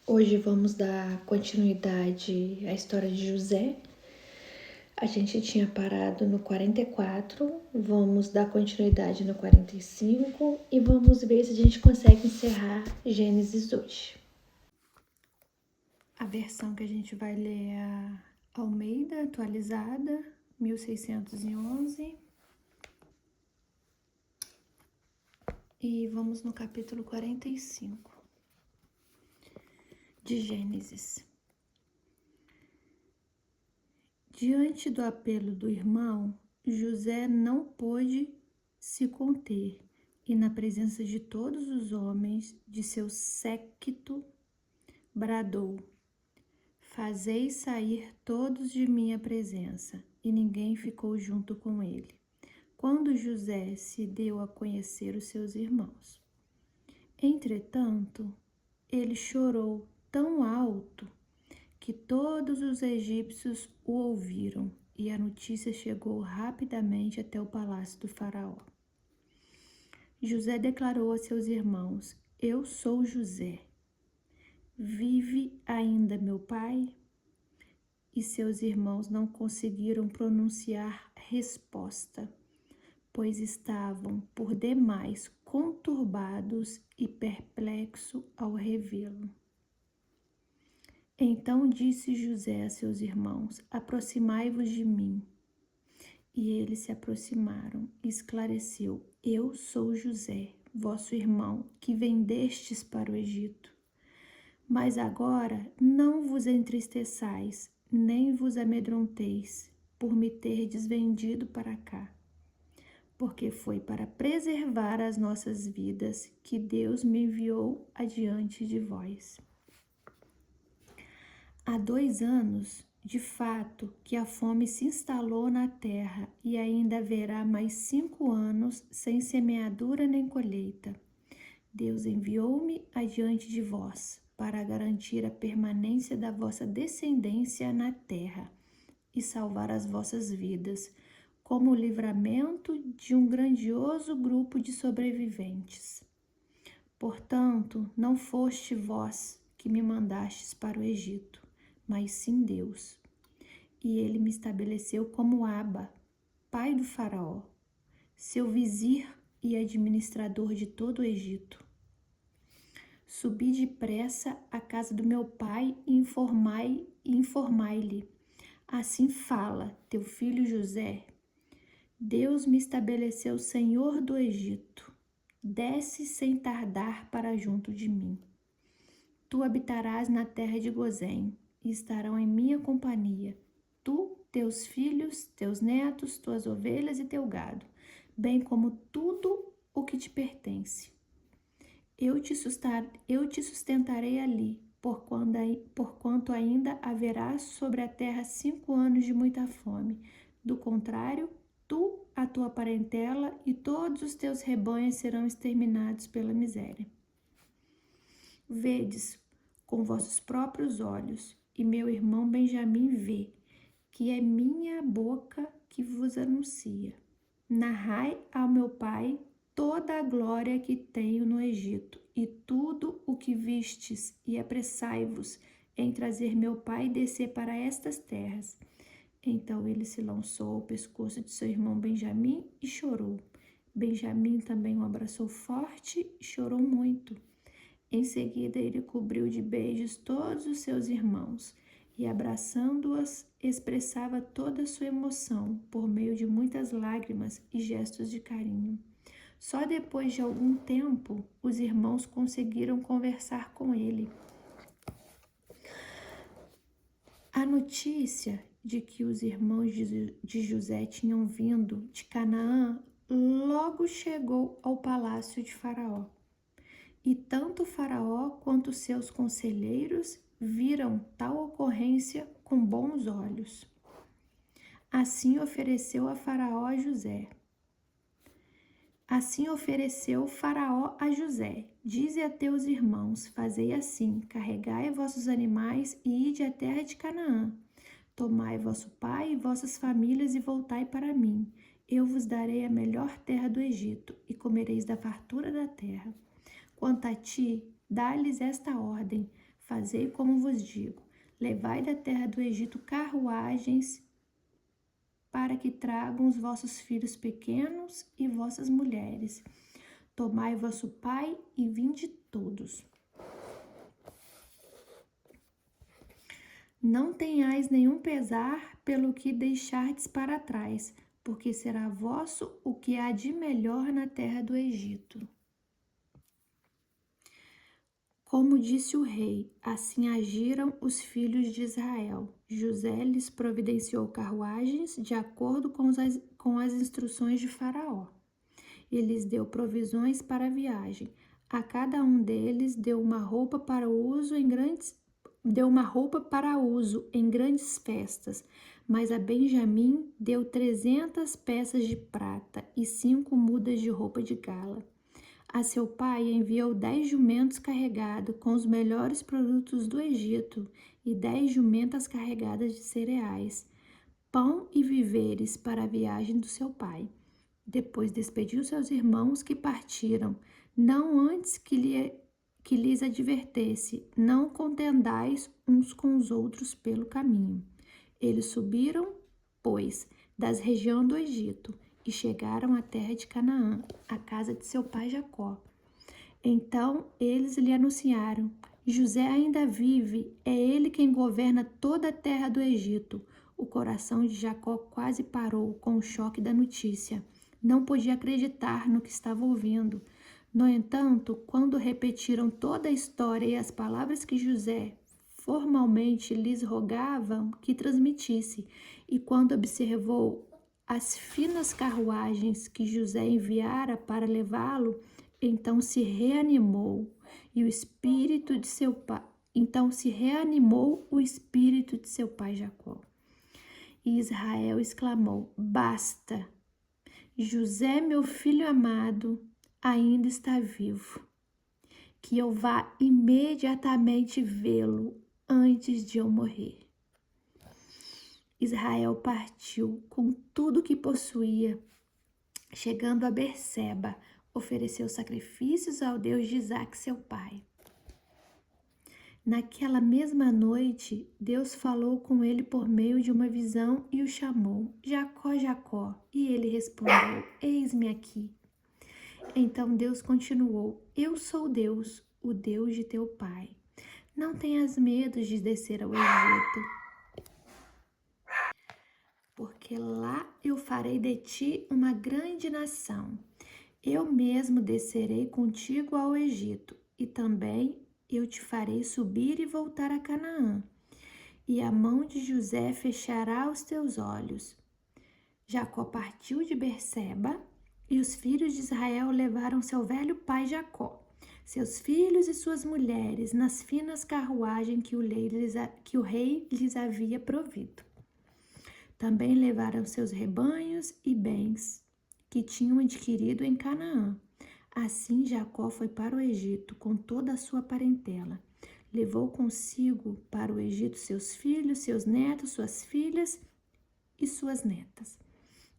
Hoje vamos dar continuidade à história de José. A gente tinha parado no 44, vamos dar continuidade no 45 e vamos ver se a gente consegue encerrar Gênesis hoje. A versão que a gente vai ler é a Almeida atualizada, 1611. E vamos no capítulo 45 de Gênesis. Diante do apelo do irmão, José não pôde se conter e, na presença de todos os homens de seu séquito, bradou: Fazei sair todos de minha presença. E ninguém ficou junto com ele, quando José se deu a conhecer os seus irmãos. Entretanto, ele chorou tão alto que todos os egípcios o ouviram, e a notícia chegou rapidamente até o palácio do faraó. José declarou a seus irmãos: Eu sou José. Vive ainda meu pai? E seus irmãos não conseguiram pronunciar resposta, pois estavam por demais conturbados e perplexos ao revê-lo. Então disse José a seus irmãos: Aproximai-vos de mim. E eles se aproximaram e esclareceu: Eu sou José, vosso irmão, que vendestes para o Egito. Mas agora não vos entristeçais, nem vos amedronteis, por me terdes vendido para cá. Porque foi para preservar as nossas vidas que Deus me enviou adiante de vós. Há 2 anos, de fato, que a fome se instalou na terra e ainda haverá mais 5 anos sem semeadura nem colheita. Deus enviou-me adiante de vós para garantir a permanência da vossa descendência na terra e salvar as vossas vidas, como o livramento de um grandioso grupo de sobreviventes. Portanto, não foste vós que me mandastes para o Egito, mas sim Deus. E ele me estabeleceu como Aba, pai do faraó, seu vizir e administrador de todo o Egito. Subi depressa à casa do meu pai e informai-lhe: Assim fala teu filho José. Deus me estabeleceu senhor do Egito. Desce sem tardar para junto de mim. Tu habitarás na terra de Gozém e estarão em minha companhia, tu, teus filhos, teus netos, tuas ovelhas e teu gado, bem como tudo o que te pertence. Eu te sustentarei ali, porquanto ainda haverá sobre a terra 5 anos de muita fome. Do contrário, tu, a tua parentela e todos os teus rebanhos serão exterminados pela miséria. Vedes com vossos próprios olhos, e meu irmão Benjamim vê, que é minha boca que vos anuncia. Narrai ao meu pai toda a glória que tenho no Egito, e tudo o que vistes, e apressai-vos em trazer meu pai e descer para estas terras. Então ele se lançou ao pescoço de seu irmão Benjamim e chorou. Benjamim também o abraçou forte e chorou muito. Em seguida ele cobriu de beijos todos os seus irmãos e, abraçando-os, expressava toda a sua emoção por meio de muitas lágrimas e gestos de carinho. Só depois de algum tempo, os irmãos conseguiram conversar com ele. A notícia de que os irmãos de José tinham vindo de Canaã logo chegou ao palácio de Faraó. E tanto Faraó quanto seus conselheiros viram tal ocorrência com bons olhos. Assim ofereceu Faraó a José: Dize a teus irmãos, fazei assim, carregai vossos animais e ide à terra de Canaã. Tomai vosso pai e vossas famílias e voltai para mim. Eu vos darei a melhor terra do Egito e comereis da fartura da terra. Quanto a ti, dá-lhes esta ordem: Fazei como vos digo. Levai da terra do Egito carruagens para que tragam os vossos filhos pequenos e vossas mulheres. Tomai vosso pai e vinde todos. Não tenhais nenhum pesar pelo que deixardes para trás, porque será vosso o que há de melhor na terra do Egito. Como disse o rei, assim agiram os filhos de Israel. José lhes providenciou carruagens de acordo com as instruções de Faraó. E lhes deu provisões para a viagem. A cada um deles deu uma roupa para uso em grandes festas, mas a Benjamim deu 300 peças de prata e 5 mudas de roupa de gala. A seu pai enviou 10 jumentos carregados com os melhores produtos do Egito e 10 jumentas carregadas de cereais, pão e víveres para a viagem do seu pai. Depois despediu seus irmãos que partiram, não antes que lhes advertesse: não contendais uns com os outros pelo caminho. Eles subiram, pois, das regiões do Egito e chegaram à terra de Canaã, à casa de seu pai Jacó. Então eles lhe anunciaram: José ainda vive, é ele quem governa toda a terra do Egito. O coração de Jacó quase parou com o choque da notícia. Não podia acreditar no que estava ouvindo. No entanto, quando repetiram toda a história e as palavras que José formalmente lhes rogavam que transmitisse, e quando observou as finas carruagens que José enviara para levá-lo, então se reanimou o espírito de seu pai Jacó. E Israel exclamou: basta! José, meu filho amado, ainda está vivo. Que eu vá imediatamente vê-lo antes de eu morrer. Israel partiu com tudo que possuía. Chegando a Berseba, ofereceu sacrifícios ao Deus de Isaque, seu pai. Naquela mesma noite, Deus falou com ele por meio de uma visão e o chamou: Jacó, Jacó. E ele respondeu: eis-me aqui. Então Deus continuou: eu sou Deus, o Deus de teu pai. Não tenhas medo de descer ao Egito, porque lá eu farei de ti uma grande nação. Eu mesmo descerei contigo ao Egito, e também eu te farei subir e voltar a Canaã. E a mão de José fechará os teus olhos. Jacó partiu de Berseba, e os filhos de Israel levaram seu velho pai Jacó, seus filhos e suas mulheres, nas finas carruagens que o rei lhes havia provido. Também levaram seus rebanhos e bens que tinham adquirido em Canaã. Assim Jacó foi para o Egito com toda a sua parentela. Levou consigo para o Egito seus filhos, seus netos, suas filhas e suas netas.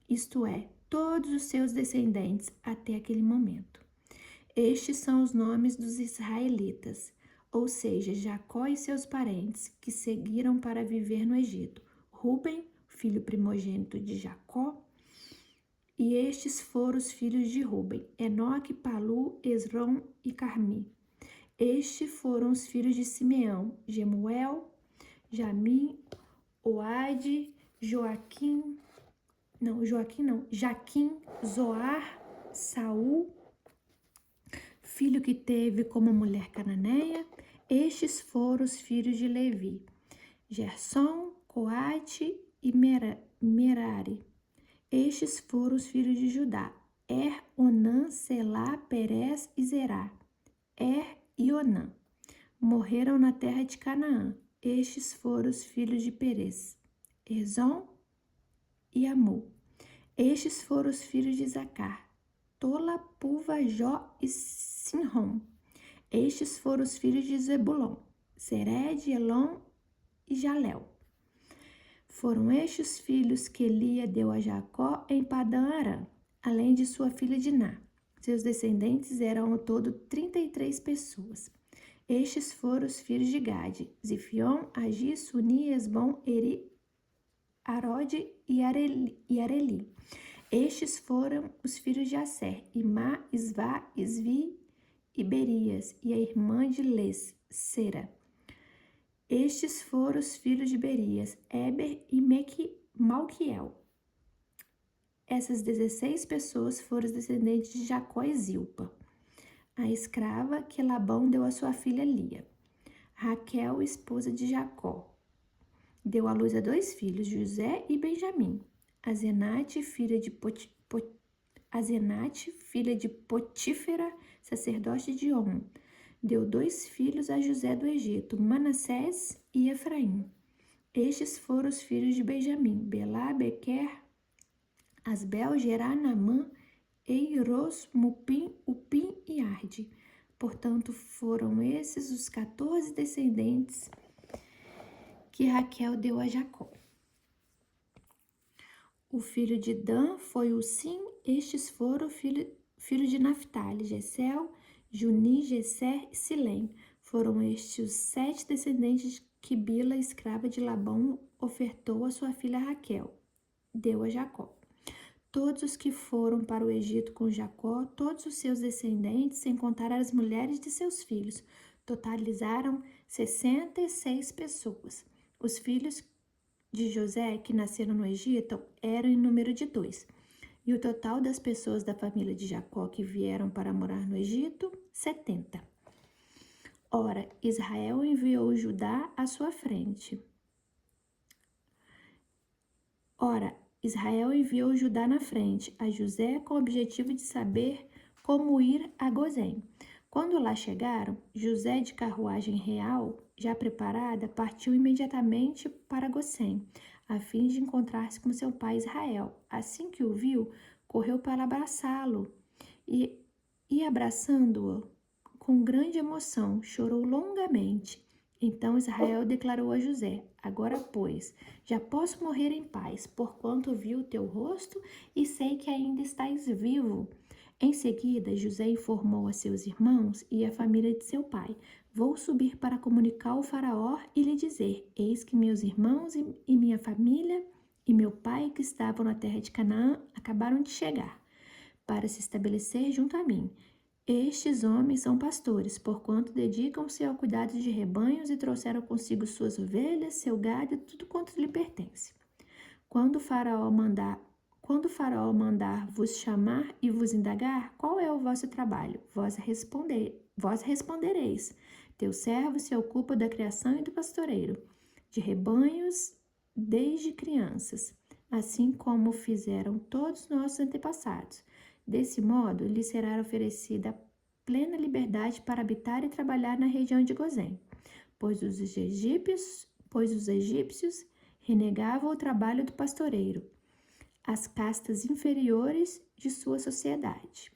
Isto é, todos os seus descendentes até aquele momento. Estes são os nomes dos israelitas, ou seja, Jacó e seus parentes, que seguiram para viver no Egito. Ruben, filho primogênito de Jacó, e estes foram os filhos de Ruben: Enoque, Palu, Esrom e Carmi. Estes foram os filhos de Simeão: Jemuel, Jamim, Oade, Jaquim, Zoar, Saul, filho que teve como mulher cananeia. Estes foram os filhos de Levi: Gersom, Coate e Merari. Estes foram os filhos de Judá: Onã, Selá, Perez e Zerá. E Onã morreram na terra de Canaã. Estes foram os filhos de Perez: Ezom e Amu. Estes foram os filhos de Isacar: Tola, Puva, Jó e Sinrom. Estes foram os filhos de Zebulon: Sered, Elon e Jalel. Foram estes os filhos que Lia deu a Jacó em Padã Arã, além de sua filha Diná. Seus descendentes eram ao todo 33 pessoas. Estes foram os filhos de Gade: Zifion, Agi, Suni, Esbom, Eri, Arode e Areli. Estes foram os filhos de Asser: Imá, Isvá, Isvi e Berias, e a irmã de Les, Sera. Estes foram os filhos de Berias: Eber e Malquiel. Essas 16 pessoas foram os descendentes de Jacó e Zilpa, a escrava que Labão deu à sua filha Lia. Raquel, esposa de Jacó, deu à luz a 2 filhos, José e Benjamim. Azenate, filha de Potífera, sacerdote de On, deu 2 filhos a José do Egito, Manassés e Efraim. Estes foram os filhos de Benjamim: Belá, Bequer, Asbel, Gerá, Naamã, Eiros, Mupim, Upim e Arde. Portanto, foram esses os 14 descendentes que Raquel deu a Jacó. O filho de Dan foi o Sim. Estes foram filho de Naphtali: Gesel, Juni, Gesser e Silém. Foram estes os 7 descendentes que Bila, escrava de Labão, ofertou a sua filha Raquel, deu a Jacó. Todos os que foram para o Egito com Jacó, todos os seus descendentes, sem contar as mulheres de seus filhos, totalizaram 66 pessoas. Os filhos de José, que nasceram no Egito, eram em número de 2. E o total das pessoas da família de Jacó que vieram para morar no Egito, 70. Ora, Israel enviou Judá à sua frente. Israel enviou Judá na frente, a José, com o objetivo de saber como ir a Gozém. Quando lá chegaram, José, de carruagem real, já preparada, partiu imediatamente para Gozém, a fim de encontrar-se com seu pai Israel. Assim que o viu, correu para abraçá-lo e abraçando-o com grande emoção, chorou longamente. Então Israel declarou a José: Agora, pois, já posso morrer em paz, porquanto vi o teu rosto e sei que ainda estás vivo. Em seguida, José informou a seus irmãos e à família de seu pai: Vou subir para comunicar ao faraó e lhe dizer: Eis que meus irmãos e minha família e meu pai, que estavam na terra de Canaã, acabaram de chegar para se estabelecer junto a mim. Estes homens são pastores, porquanto dedicam-se ao cuidado de rebanhos e trouxeram consigo suas ovelhas, seu gado e tudo quanto lhe pertence. Quando o faraó mandar vos chamar e vos indagar, qual é o vosso trabalho? Vós respondereis: Teu servo se ocupa da criação e do pastoreio, de rebanhos desde crianças, assim como fizeram todos nossos antepassados. Desse modo, lhe será oferecida plena liberdade para habitar e trabalhar na região de Gozém, pois os egípcios renegavam o trabalho do pastoreiro, as castas inferiores de sua sociedade.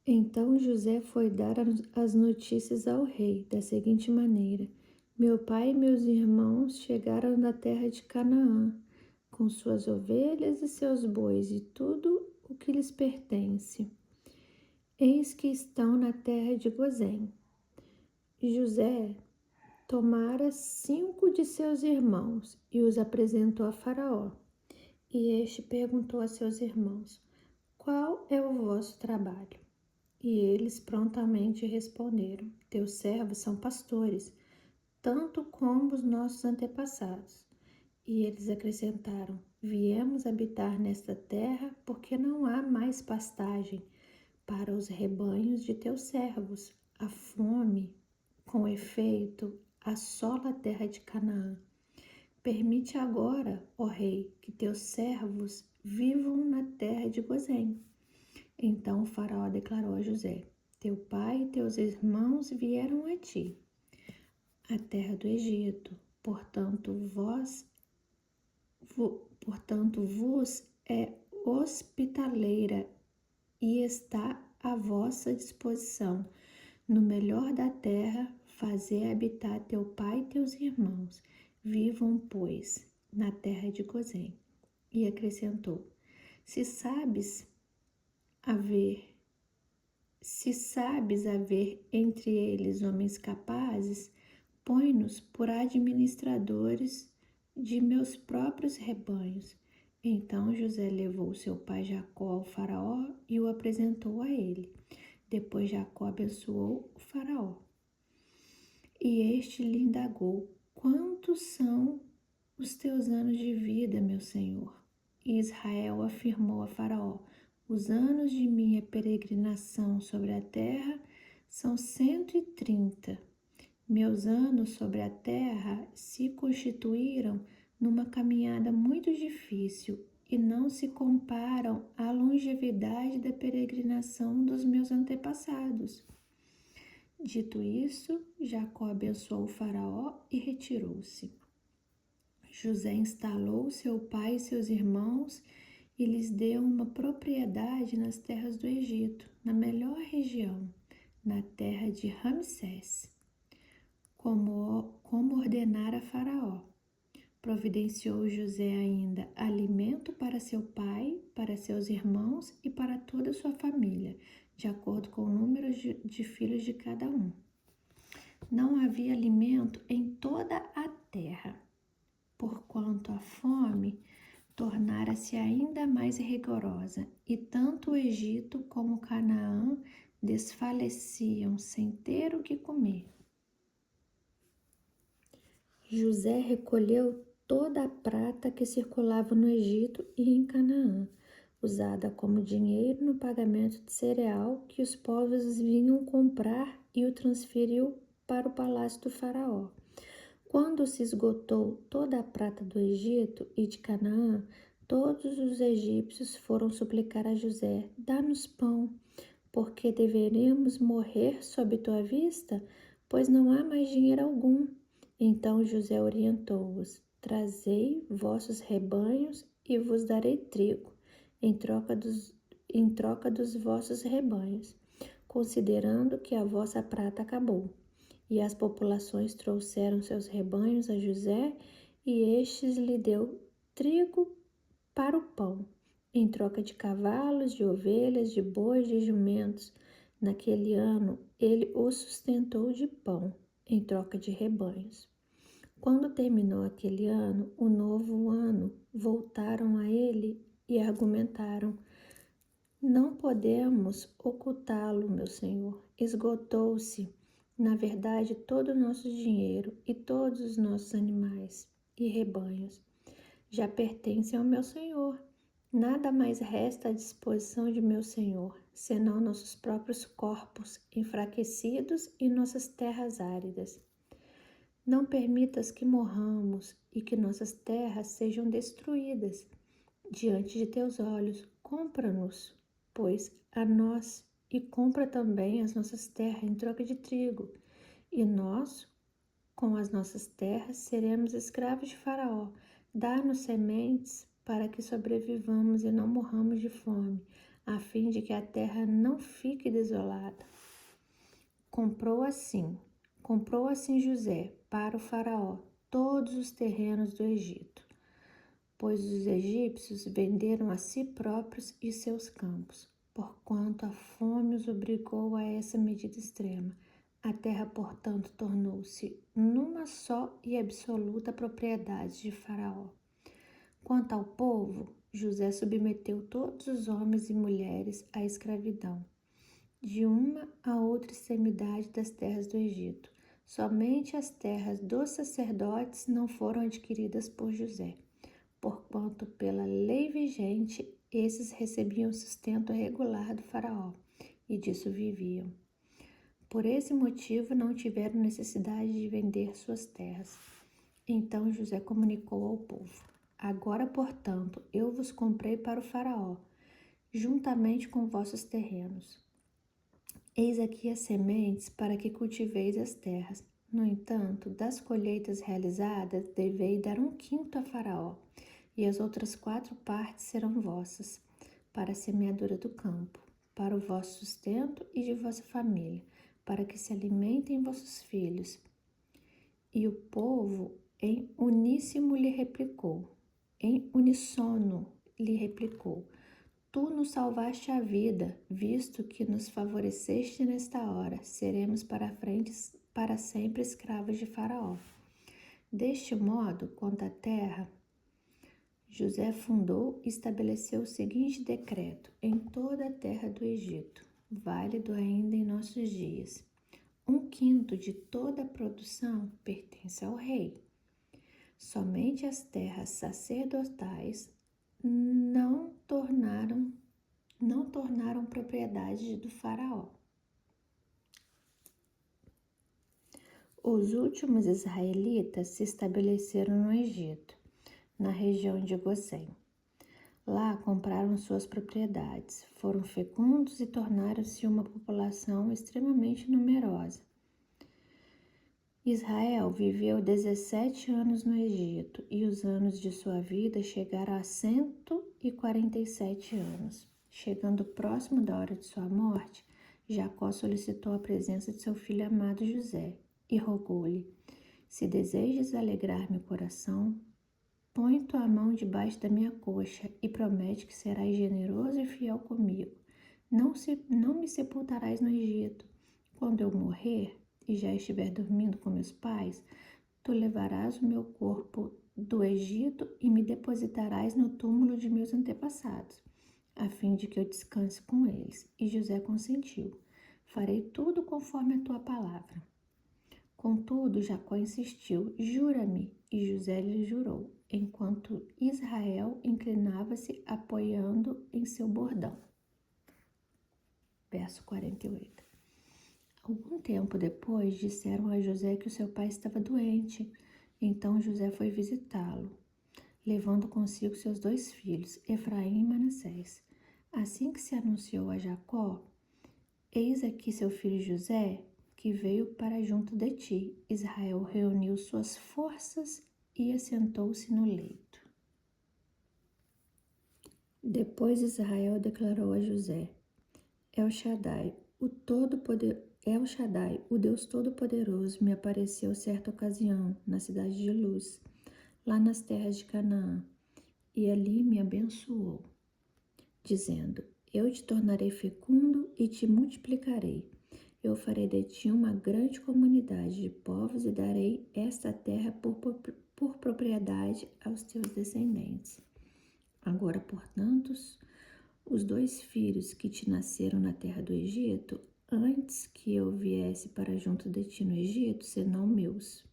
Então José foi dar as notícias ao rei da seguinte maneira: Meu pai e meus irmãos chegaram da terra de Canaã, com suas ovelhas e seus bois e tudo o que lhes pertence. Eis que estão na terra de Gozém. José tomara 5 de seus irmãos e os apresentou a Faraó. E este perguntou a seus irmãos: Qual é o vosso trabalho? E eles prontamente responderam: Teus servos são pastores, tanto como os nossos antepassados. E eles acrescentaram: Viemos habitar nesta terra porque não há mais pastagem para os rebanhos de teus servos. A fome, com efeito, assola a terra de Canaã. Permite agora, ó rei, que teus servos vivam na terra de Gozém. Então o faraó declarou a José: Teu pai e teus irmãos vieram a ti, a terra do Egito. Portanto, vos é hospitaleira e está à vossa disposição. No melhor da terra, fazer habitar teu pai e teus irmãos. Vivam, pois, na terra de Gozém. E acrescentou: Se Se sabes haver entre eles homens capazes, põe-nos por administradores de meus próprios rebanhos. Então José levou seu pai Jacó ao faraó e o apresentou a ele. Depois Jacó abençoou o faraó. E este lhe indagou: quantos são os teus anos de vida, meu senhor? E Israel afirmou a Faraó: os anos de minha peregrinação sobre a terra são 130. Meus anos sobre a terra se constituíram numa caminhada muito difícil e não se comparam à longevidade da peregrinação dos meus antepassados. Dito isso, Jacó abençoou o Faraó e retirou-se. José instalou seu pai e seus irmãos e lhes deu uma propriedade nas terras do Egito, na melhor região, na terra de Ramsés, como ordenara Faraó. Providenciou José ainda alimento para seu pai, para seus irmãos e para toda a sua família, de acordo com o número de filhos de cada um. Não havia alimento em toda a terra, porquanto a fome tornara-se ainda mais rigorosa, e tanto o Egito como Canaã desfaleciam sem ter o que comer. José recolheu toda a prata que circulava no Egito e em Canaã, usada como dinheiro no pagamento de cereal que os povos vinham comprar, e o transferiu para o palácio do faraó. Quando se esgotou toda a prata do Egito e de Canaã, todos os egípcios foram suplicar a José: dá-nos pão, porque deveremos morrer sob tua vista, pois não há mais dinheiro algum. Então José orientou-os: trazei vossos rebanhos e vos darei trigo, em troca dos vossos rebanhos, considerando que a vossa prata acabou. E as populações trouxeram seus rebanhos a José, e estes lhe deu trigo para o pão, em troca de cavalos, de ovelhas, de bois, de jumentos. Naquele ano, ele os sustentou de pão, em troca de rebanhos. Quando terminou aquele ano, o novo ano, voltaram a ele e argumentaram: não podemos ocultá-lo, meu senhor. Esgotou-se, na verdade, todo o nosso dinheiro e todos os nossos animais e rebanhos já pertencem ao meu senhor. Nada mais resta à disposição de meu senhor, senão nossos próprios corpos enfraquecidos e nossas terras áridas. Não permitas que morramos e que nossas terras sejam destruídas diante de teus olhos. Compra-nos, pois, a nós, e compra também as nossas terras em troca de trigo. E nós, com as nossas terras, seremos escravos de Faraó. Dá-nos sementes para que sobrevivamos e não morramos de fome, a fim de que a terra não fique desolada. Comprou assim José para o faraó todos os terrenos do Egito, pois os egípcios venderam a si próprios e seus campos, porquanto a fome os obrigou a essa medida extrema. A terra, portanto, tornou-se numa só e absoluta propriedade de Faraó. Quanto ao povo, José submeteu todos os homens e mulheres à escravidão, de uma a outra extremidade das terras do Egito. Somente as terras dos sacerdotes não foram adquiridas por José, porquanto pela lei vigente esses recebiam sustento regular do faraó, e disso viviam. Por esse motivo não tiveram necessidade de vender suas terras. Então José comunicou ao povo: agora, portanto, eu vos comprei para o faraó, juntamente com vossos terrenos. Eis aqui as sementes para que cultiveis as terras. No entanto, das colheitas realizadas, devei dar 1/5 a Faraó, e as outras 4 partes serão vossas, para a semeadura do campo, para o vosso sustento e de vossa família, para que se alimentem vossos filhos. E o povo em uníssono lhe replicou, Tu nos salvaste a vida, visto que nos favoreceste nesta hora. Seremos para sempre escravos de Faraó. Deste modo, quanto à terra, José fundou e estabeleceu o seguinte decreto em toda a terra do Egito, válido ainda em nossos dias. 1/5 de toda a produção pertence ao rei. Somente as terras sacerdotais não tornaram propriedade do faraó. Os últimos israelitas se estabeleceram no Egito, na região de Gozém. Lá compraram suas propriedades, foram fecundos e tornaram-se uma população extremamente numerosa. Israel viveu 17 anos no Egito e os anos de sua vida chegaram a 147 anos. Chegando próximo da hora de sua morte, Jacó solicitou a presença de seu filho amado José e rogou-lhe: se desejas alegrar meu coração, põe tua mão debaixo da minha coxa e promete que serás generoso e fiel comigo. Não me sepultarás no Egito. Quando eu morrer e já estiver dormindo com meus pais, tu levarás o meu corpo do Egito e me depositarás no túmulo de meus antepassados, a fim de que eu descanse com eles. E José consentiu. Farei tudo conforme a tua palavra. Contudo, Jacó insistiu: jura-me. E José lhe jurou, enquanto Israel inclinava-se apoiando em seu bordão. Verso 48. Algum tempo depois, disseram a José que o seu pai estava doente. Então José foi visitá-lo, levando consigo seus 2 filhos, Efraim e Manassés. Assim que se anunciou a Jacó: eis aqui seu filho José, que veio para junto de ti. Israel reuniu suas forças e assentou-se no leito. Depois Israel declarou a José: El Shaddai, o Deus Todo-Poderoso, me apareceu certa ocasião na cidade de Luz, lá nas terras de Canaã, e ali me abençoou, dizendo: eu te tornarei fecundo e te multiplicarei. Eu farei de ti uma grande comunidade de povos e darei esta terra por propriedade aos teus descendentes. Agora, portanto, os 2 filhos que te nasceram na terra do Egito, antes que eu viesse para junto de ti no Egito, serão meus.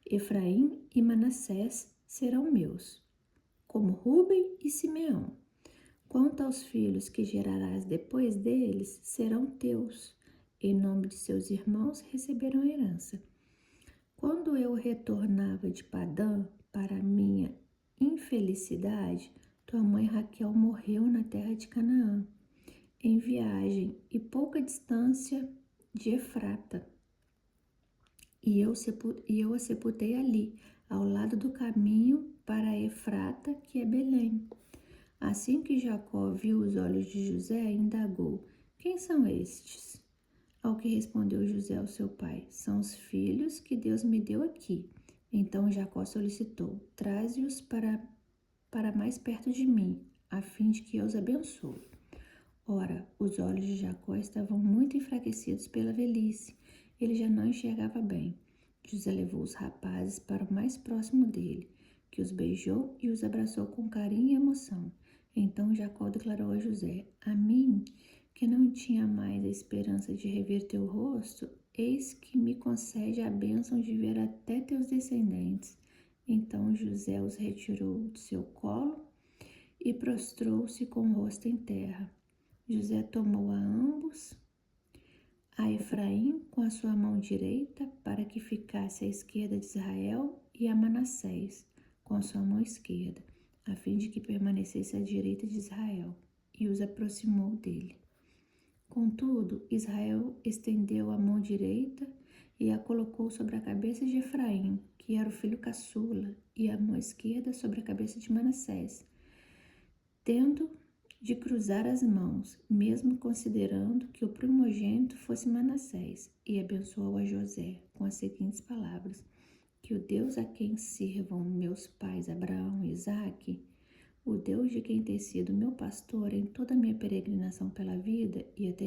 Efraim e Manassés serão meus, como Rúben e Simeão. Quanto aos filhos que gerarás depois deles, serão teus. Em nome de seus irmãos receberão herança. Quando eu retornava de Padã, para minha infelicidade, tua mãe Raquel morreu na terra de Canaã, em viagem e pouca distância de Efrata. E eu a sepultei ali, ao lado do caminho para Efrata, que é Belém. Assim que Jacó viu os olhos de José, indagou: quem são estes? Ao que respondeu José ao seu pai: são os filhos que Deus me deu aqui. Então Jacó solicitou: traze-os para mais perto de mim, a fim de que eu os abençoe. Ora, os olhos de Jacó estavam muito enfraquecidos pela velhice. Ele já não enxergava bem. José levou os rapazes para o mais próximo dele, que os beijou e os abraçou com carinho e emoção. Então Jacó declarou a José: a mim, que não tinha mais a esperança de rever teu rosto, eis que me concede a bênção de ver até teus descendentes. Então José os retirou de seu colo e prostrou-se com o rosto em terra. José tomou a ambos, a Efraim com a sua mão direita, para que ficasse à esquerda de Israel, e a Manassés com a sua mão esquerda, a fim de que permanecesse à direita de Israel, e os aproximou dele. Contudo, Israel estendeu a mão direita e a colocou sobre a cabeça de Efraim, que era o filho caçula, e a mão esquerda sobre a cabeça de Manassés, tendo de cruzar as mãos, mesmo considerando que o primogênito fosse Manassés, e abençoou a José com as seguintes palavras: que o Deus a quem sirvam meus pais Abraão e Isaque, o Deus de quem tem sido meu pastor em toda a minha peregrinação pela vida e até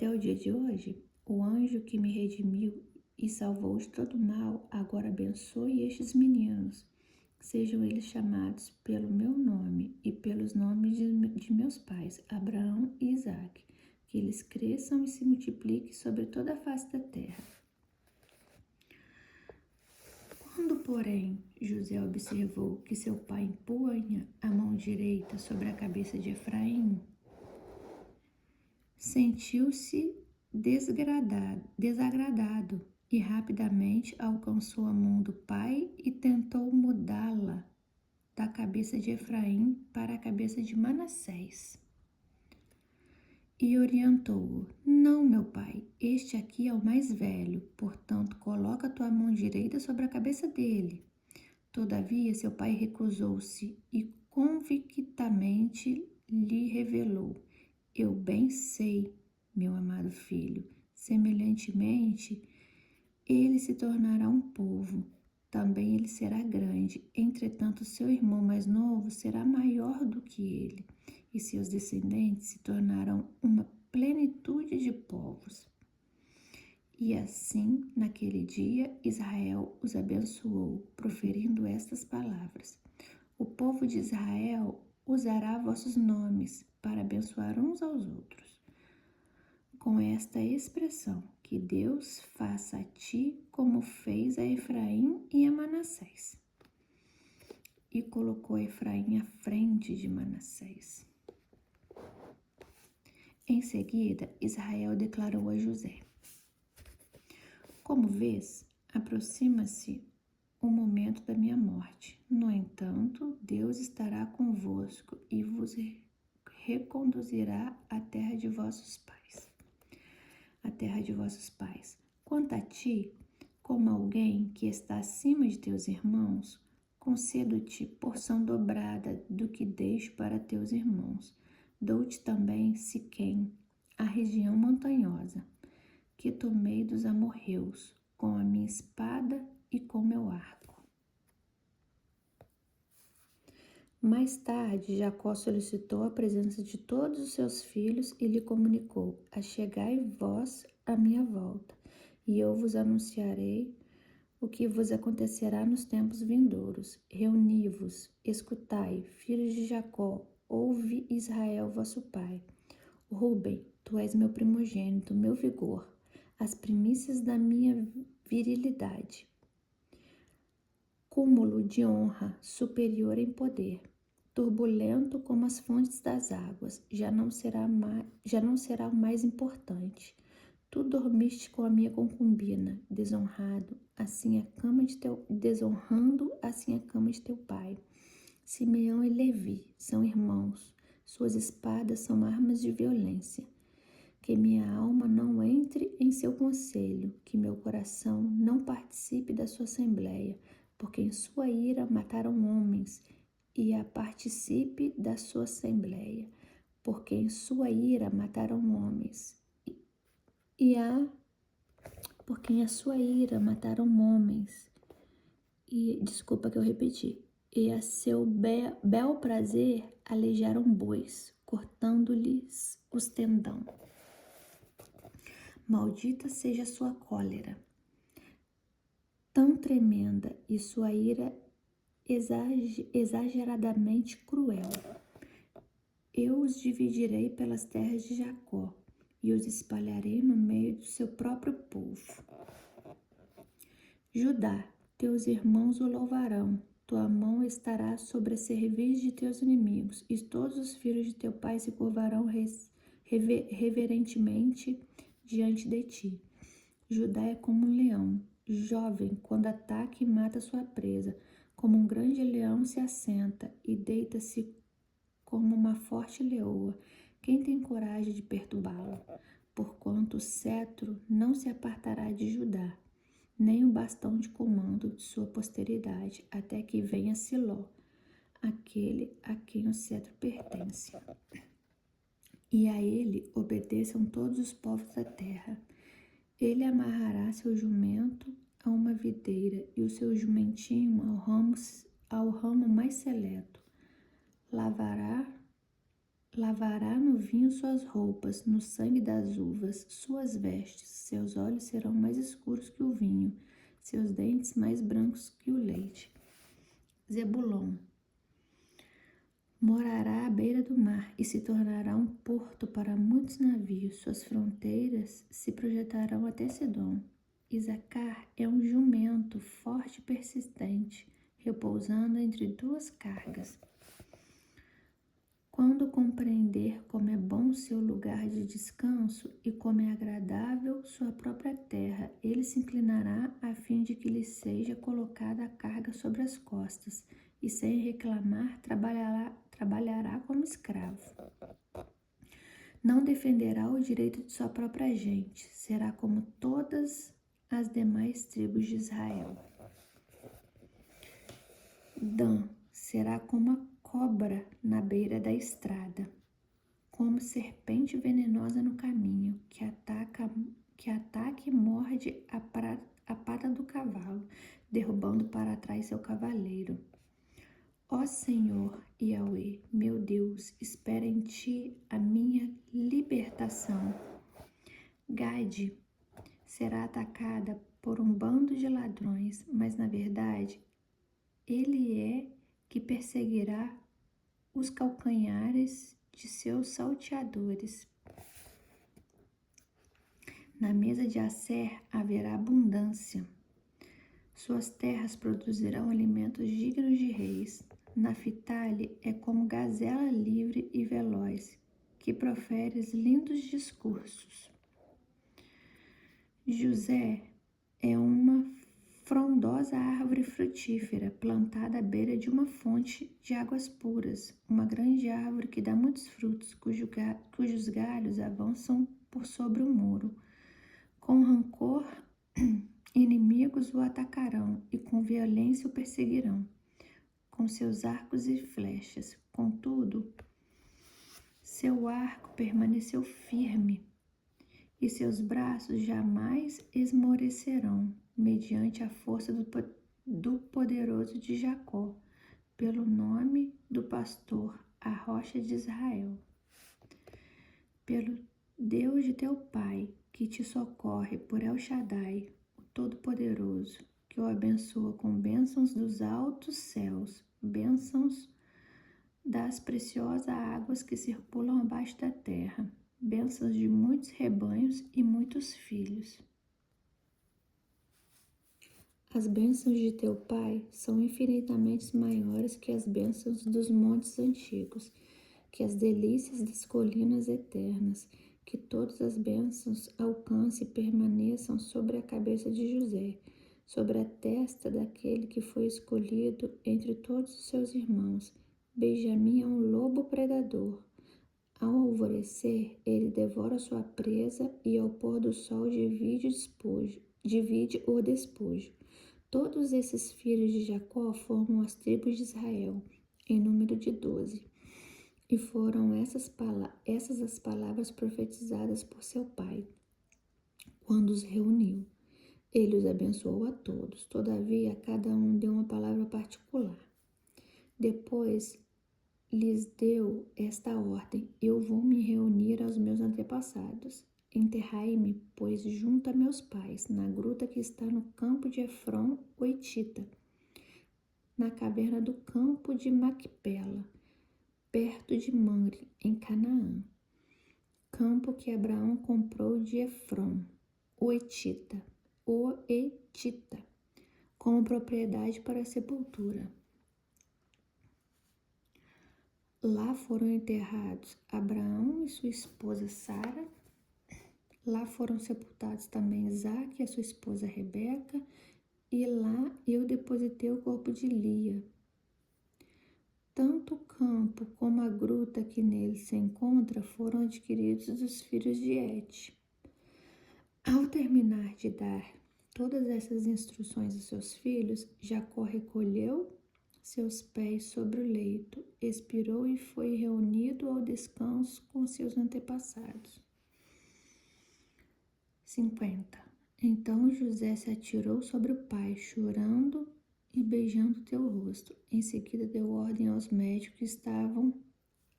o dia de hoje, o anjo que me redimiu e salvou de todo mal, agora abençoe estes meninos. Sejam eles chamados pelo meu nome e pelos nomes de meus pais, Abraão e Isaque, que eles cresçam e se multipliquem sobre toda a face da terra. Quando, porém, José observou que seu pai impunha a mão direita sobre a cabeça de Efraim, sentiu-se desagradado e rapidamente alcançou a mão do pai e tentou mudá-la da cabeça de Efraim para a cabeça de Manassés. E orientou-o: não, meu pai, este aqui é o mais velho, portanto, coloca a tua mão direita sobre a cabeça dele. Todavia, seu pai recusou-se e convictamente lhe revelou: eu bem sei, meu amado filho, semelhantemente, ele se tornará um povo, também ele será grande. Entretanto, seu irmão mais novo será maior do que ele, e seus descendentes se tornarão uma plenitude de povos. E assim, naquele dia, Israel os abençoou, proferindo estas palavras: o povo de Israel usará vossos nomes para abençoar uns aos outros, com esta expressão: que Deus faça a ti como fez a Efraim e a Manassés. E colocou Efraim à frente de Manassés. Em seguida, Israel declarou a José: como vês, aproxima-se o momento da minha morte. No entanto, Deus estará convosco e vos reconduzirá à terra de vossos pais. A terra de vossos pais. Quanto a ti, como alguém que está acima de teus irmãos, concedo-te porção dobrada do que deixo para teus irmãos. Dou-te também Siquém, a região montanhosa, que tomei dos amorreus, com a minha espada e com meu arco. Mais tarde, Jacó solicitou a presença de todos os seus filhos e lhe comunicou: achegai vós à minha volta, e eu vos anunciarei o que vos acontecerá nos tempos vindouros. Reuni-vos, escutai, filhos de Jacó, ouve Israel vosso pai. Rúben, tu és meu primogênito, meu vigor, as primícias da minha virilidade. Cúmulo de honra, superior em poder, turbulento como as fontes das águas, já não será o mais importante. Tu dormiste com a minha concubina, desonrando assim a cama de teu pai. Simeão e Levi são irmãos, suas espadas são armas de violência. Que minha alma não entre em seu conselho, que meu coração não participe da sua assembleia, porque em sua ira mataram homens, e a participe da sua assembleia, porque em sua ira mataram homens, porque em sua ira mataram homens, e a seu bel prazer aleijaram bois, cortando-lhes os tendão. Maldita seja sua cólera, tão tremenda, e sua ira exageradamente cruel. Eu os dividirei pelas terras de Jacó e os espalharei no meio do seu próprio povo. Judá, teus irmãos o louvarão, tua mão estará sobre a cerviz de teus inimigos, e todos os filhos de teu pai se curvarão reverentemente diante de ti. Judá é como um leão, jovem, quando ataca e mata sua presa, como um grande leão se assenta e deita-se como uma forte leoa. Quem tem coragem de perturbá-lo? Porquanto o cetro não se apartará de Judá, nem o bastão de comando de sua posteridade, até que venha Siló, aquele a quem o cetro pertence. E a ele obedeçam todos os povos da terra. Ele amarrará seu jumento a uma videira e o seu jumentinho ao ramo mais seleto. Lavará no vinho suas roupas, no sangue das uvas, suas vestes. Seus olhos serão mais escuros que o vinho, seus dentes mais brancos que o leite. Zebulon morará à beira do mar e se tornará um porto para muitos navios. Suas fronteiras se projetarão até Sidom. Isacar é um jumento forte e persistente, repousando entre duas cargas. Quando compreender como é bom seu lugar de descanso e como é agradável sua própria terra, ele se inclinará a fim de que lhe seja colocada a carga sobre as costas, e sem reclamar trabalhará como escravo. Não defenderá o direito de sua própria gente, será como todas as demais tribos de Israel. Dan será como a cobra na beira da estrada, como serpente venenosa no caminho, que ataca e morde a pata do cavalo, derrubando para trás seu cavaleiro. Ó Senhor Yahweh, meu Deus, espera em ti a minha libertação. Gade será atacada por um bando de ladrões, mas na verdade ele é que perseguirá os calcanhares de seus salteadores. Na mesa de Asser haverá abundância. Suas terras produzirão alimentos dignos de reis. Naphtali é como gazela livre e veloz, que profere lindos discursos. José é uma frondosa árvore frutífera, plantada à beira de uma fonte de águas puras, uma grande árvore que dá muitos frutos, cujos galhos avançam por sobre o muro. Com rancor, inimigos o atacarão e com violência o perseguirão, com seus arcos e flechas. Contudo, seu arco permaneceu firme e seus braços jamais esmorecerão, mediante a força do poderoso de Jacó, pelo nome do pastor, a rocha de Israel. Pelo Deus de teu pai, que te socorre por El Shaddai, o Todo-Poderoso, que o abençoa com bênçãos dos altos céus, bênçãos das preciosas águas que circulam abaixo da terra, bênçãos de muitos rebanhos e muitos filhos. As bênçãos de teu pai são infinitamente maiores que as bênçãos dos montes antigos, que as delícias das colinas eternas, que todas as bênçãos alcancem e permaneçam sobre a cabeça de José, sobre a testa daquele que foi escolhido entre todos os seus irmãos. Benjamim é um lobo predador. Ao alvorecer, ele devora sua presa e ao pôr do sol divide o despojo. Todos esses filhos de Jacó formam as tribos de Israel, em número de 12. E foram essas as palavras profetizadas por seu pai, quando os reuniu. Ele os abençoou a todos, todavia a cada um deu uma palavra particular. Depois lhes deu esta ordem: eu vou me reunir aos meus antepassados. Enterrai-me, pois, junto a meus pais, na gruta que está no campo de Efron, o Etita, na caverna do campo de Macpela, perto de Mamre, em Canaã, campo que Abraão comprou de Efron, o Etita, como propriedade para a sepultura. Lá foram enterrados Abraão e sua esposa Sara. Lá foram sepultados também Isaque e a sua esposa Rebeca. E lá eu depositei o corpo de Lia. Tanto o campo como a gruta que nele se encontra foram adquiridos dos filhos de Et. Ao terminar de dar todas essas instruções aos seus filhos, Jacó recolheu seus pés sobre o leito, expirou e foi reunido ao descanso com seus antepassados. 50. Então José se atirou sobre o pai, chorando e beijando teu rosto. Em seguida deu ordem aos médicos que estavam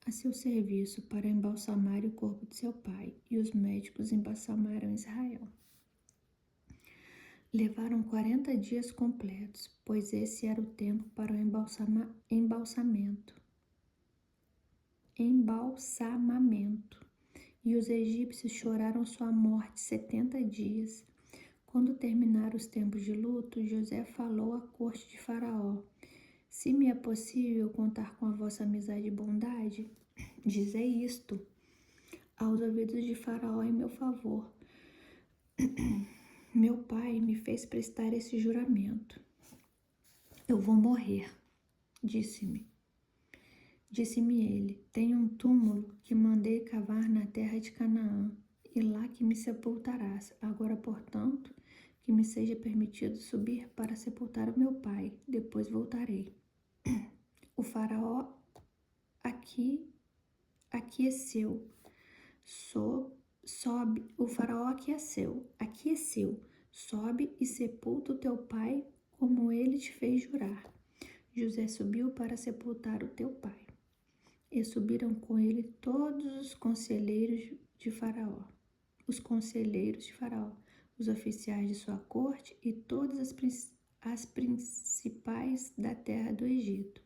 a seu serviço para embalsamar o corpo de seu pai, e os médicos embalsamaram Israel. Levaram 40 dias completos, pois esse era o tempo para o embalsamamento. E os egípcios choraram sua morte 70 dias. Quando terminaram os tempos de luto, José falou à corte de Faraó: se me é possível contar com a vossa amizade e bondade, dizei isto aos ouvidos de Faraó em meu favor. Meu pai me fez prestar esse juramento. Eu vou morrer, disse-me ele, tenho um túmulo que mandei cavar na terra de Canaã, e lá que me sepultarás. Agora, portanto, que me seja permitido subir para sepultar o meu pai, depois voltarei. O faraó aqueceu, sobe, o faraó aqueceu, sobe e sepulta o teu pai, como ele te fez jurar. José subiu para sepultar o teu pai. E subiram com ele todos os conselheiros de Faraó, os oficiais de sua corte e todas as principais da terra do Egito.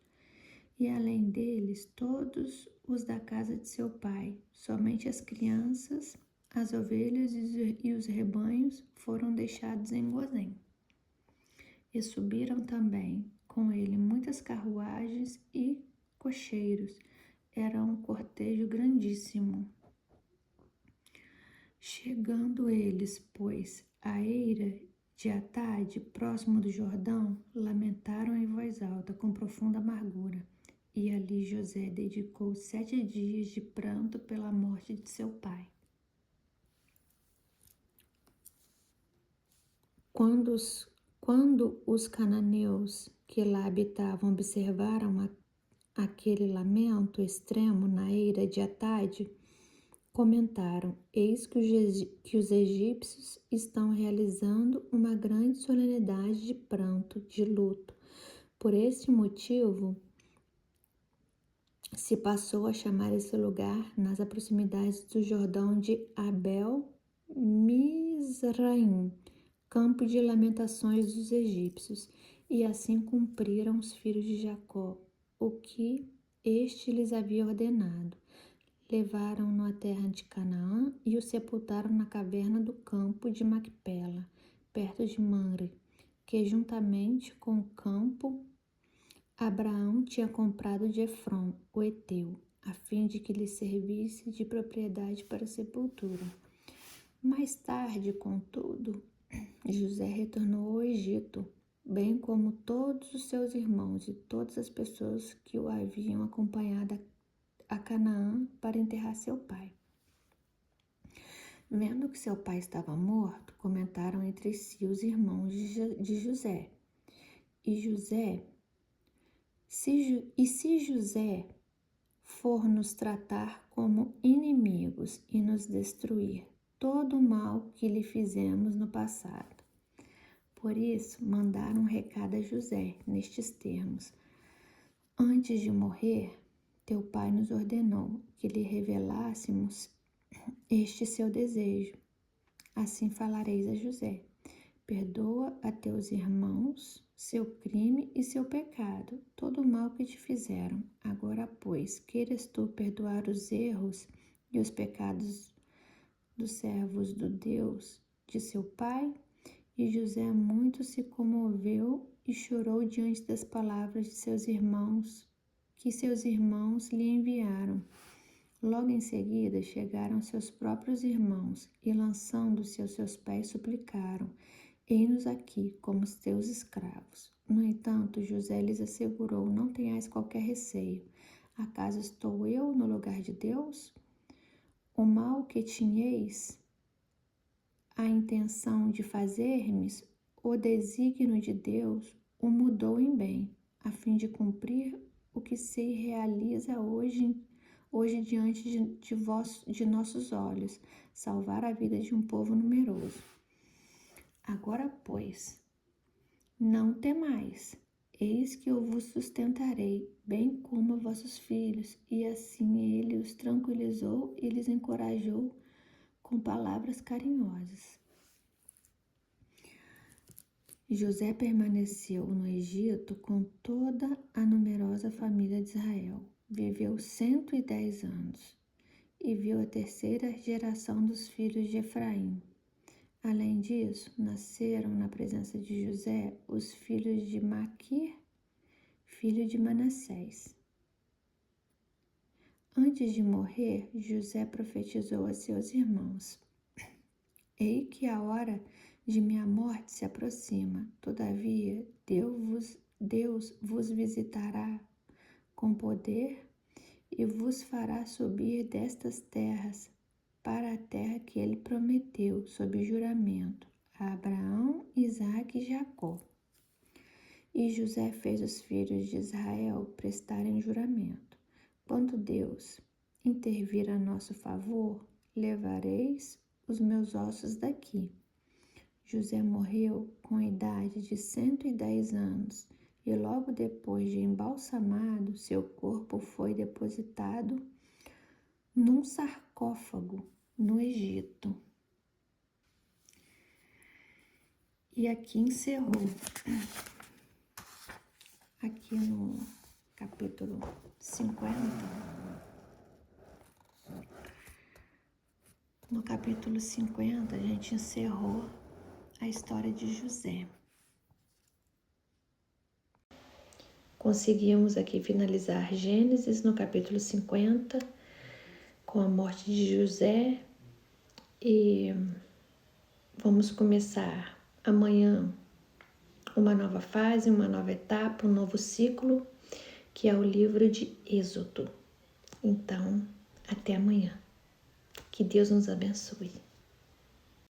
E além deles, todos os da casa de seu pai. Somente as crianças, as ovelhas e os rebanhos foram deixados em Gozém. E subiram também com ele muitas carruagens e cocheiros. Era um cortejo grandíssimo. Chegando eles, pois, à eira de Atade, próximo do Jordão, lamentaram em voz alta, com profunda amargura. E ali José dedicou 7 dias de pranto pela morte de seu pai. Quando os cananeus que lá habitavam observaram aquele lamento extremo na eira de Atade, comentaram: eis que os egípcios estão realizando uma grande solenidade de pranto, de luto. Por este motivo, se passou a chamar esse lugar, nas proximidades do Jordão, de Abel-Mizraim, campo de lamentações dos egípcios. E assim cumpriram os filhos de Jacó o que este lhes havia ordenado. Levaram-no à terra de Canaã e o sepultaram na caverna do campo de Macpela, perto de Mamre, que juntamente com o campo Abraão tinha comprado de Efrom, o Heteu, a fim de que lhe servisse de propriedade para sepultura. Mais tarde, contudo, José retornou ao Egito, bem como todos os seus irmãos e todas as pessoas que o haviam acompanhado a Canaã para enterrar seu pai. Vendo que seu pai estava morto, comentaram entre si os irmãos de José. Se José for nos tratar como inimigos e nos destruir todo o mal que lhe fizemos no passado. Por isso, mandaram um recado a José, nestes termos: antes de morrer, teu pai nos ordenou que lhe revelássemos este seu desejo. Assim falareis a José: perdoa a teus irmãos seu crime e seu pecado, todo o mal que te fizeram. Agora, pois, queres tu perdoar os erros e os pecados dos servos do Deus de seu pai? E José muito se comoveu e chorou diante das palavras de seus irmãos, que seus irmãos lhe enviaram. Logo em seguida chegaram seus próprios irmãos e, lançando-se aos seus pés, suplicaram: eis-nos aqui como os teus escravos. No entanto, José lhes assegurou: não tenhais qualquer receio. Acaso estou eu no lugar de Deus? O mal que tinhais a intenção de fazer-me, o desígnio de Deus o mudou em bem, a fim de cumprir o que se realiza hoje diante de nossos olhos, salvar a vida de um povo numeroso. Agora, pois, não temais, eis que eu vos sustentarei, bem como a vossos filhos. E assim ele os tranquilizou e lhes encorajou com palavras carinhosas. José permaneceu no Egito com toda a numerosa família de Israel. Viveu 110 anos e viu a terceira geração dos filhos de Efraim. Além disso, nasceram na presença de José os filhos de Maquir, filho de Manassés. Antes de morrer, José profetizou a seus irmãos: Ei que a hora de minha morte se aproxima, todavia Deus vos visitará com poder e vos fará subir destas terras para a terra que ele prometeu, sob juramento, a Abraão, Isaque e Jacó. E José fez os filhos de Israel prestarem juramento: quando Deus intervir a nosso favor, levareis os meus ossos daqui. José morreu com a idade de 110 anos e logo depois de embalsamado, seu corpo foi depositado num sarcófago no Egito. E aqui encerrou, aqui no capítulo 50, no capítulo 50 a gente encerrou a história de José. Conseguimos aqui finalizar Gênesis no capítulo 50, com a morte de José, e vamos começar amanhã uma nova fase, uma nova etapa, um novo ciclo, que é o livro de Êxodo. Então, até amanhã. Que Deus nos abençoe.